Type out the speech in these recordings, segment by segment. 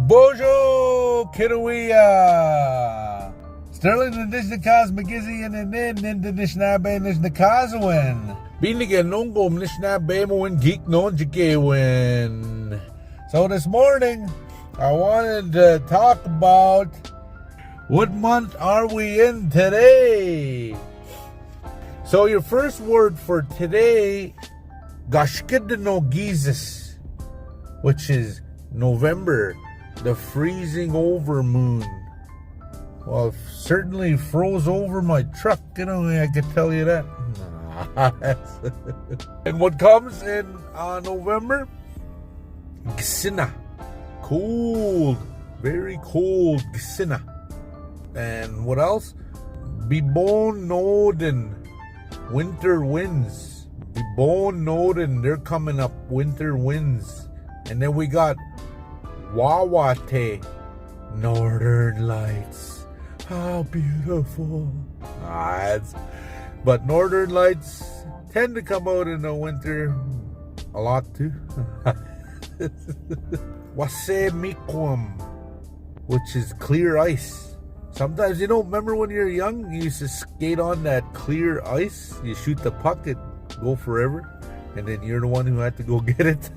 Bojo Kiruia Sterling Nishna Kazmagizzi and then Nishnabe Nishna Kazawin. Binigan Nungum Nishnabe Win Geek Non Jigawin. So this morning I wanted to talk about what month are we in today? So your first word for today, Gashkidano-Giizis, which is November, the freezing over moon. Well, it certainly froze over my truck, I could tell you that. And what comes in November? Gsina. Cold, very cold Gsina. And what else? Bibon Noden, winter winds. Bibon Noden, they're coming up, winter winds. And then we got Wawate, Northern Lights. How beautiful. But Northern Lights tend to come out in the winter a lot too. Wase Miigwech, which is clear ice. Sometimes, remember when you're young, you used to skate on that clear ice? You shoot the puck, it go forever. And then you're the one who had to go get it.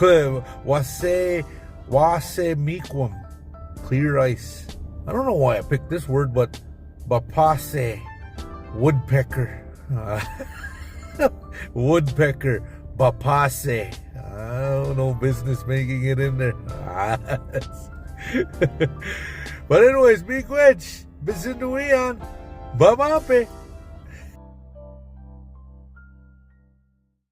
Wase Miigwech, clear ice. I don't know why I picked this word, but bapase, woodpecker. Woodpecker, bapase. I don't know business making it in there. But anyways, Miigwech, bisinduian, bamape.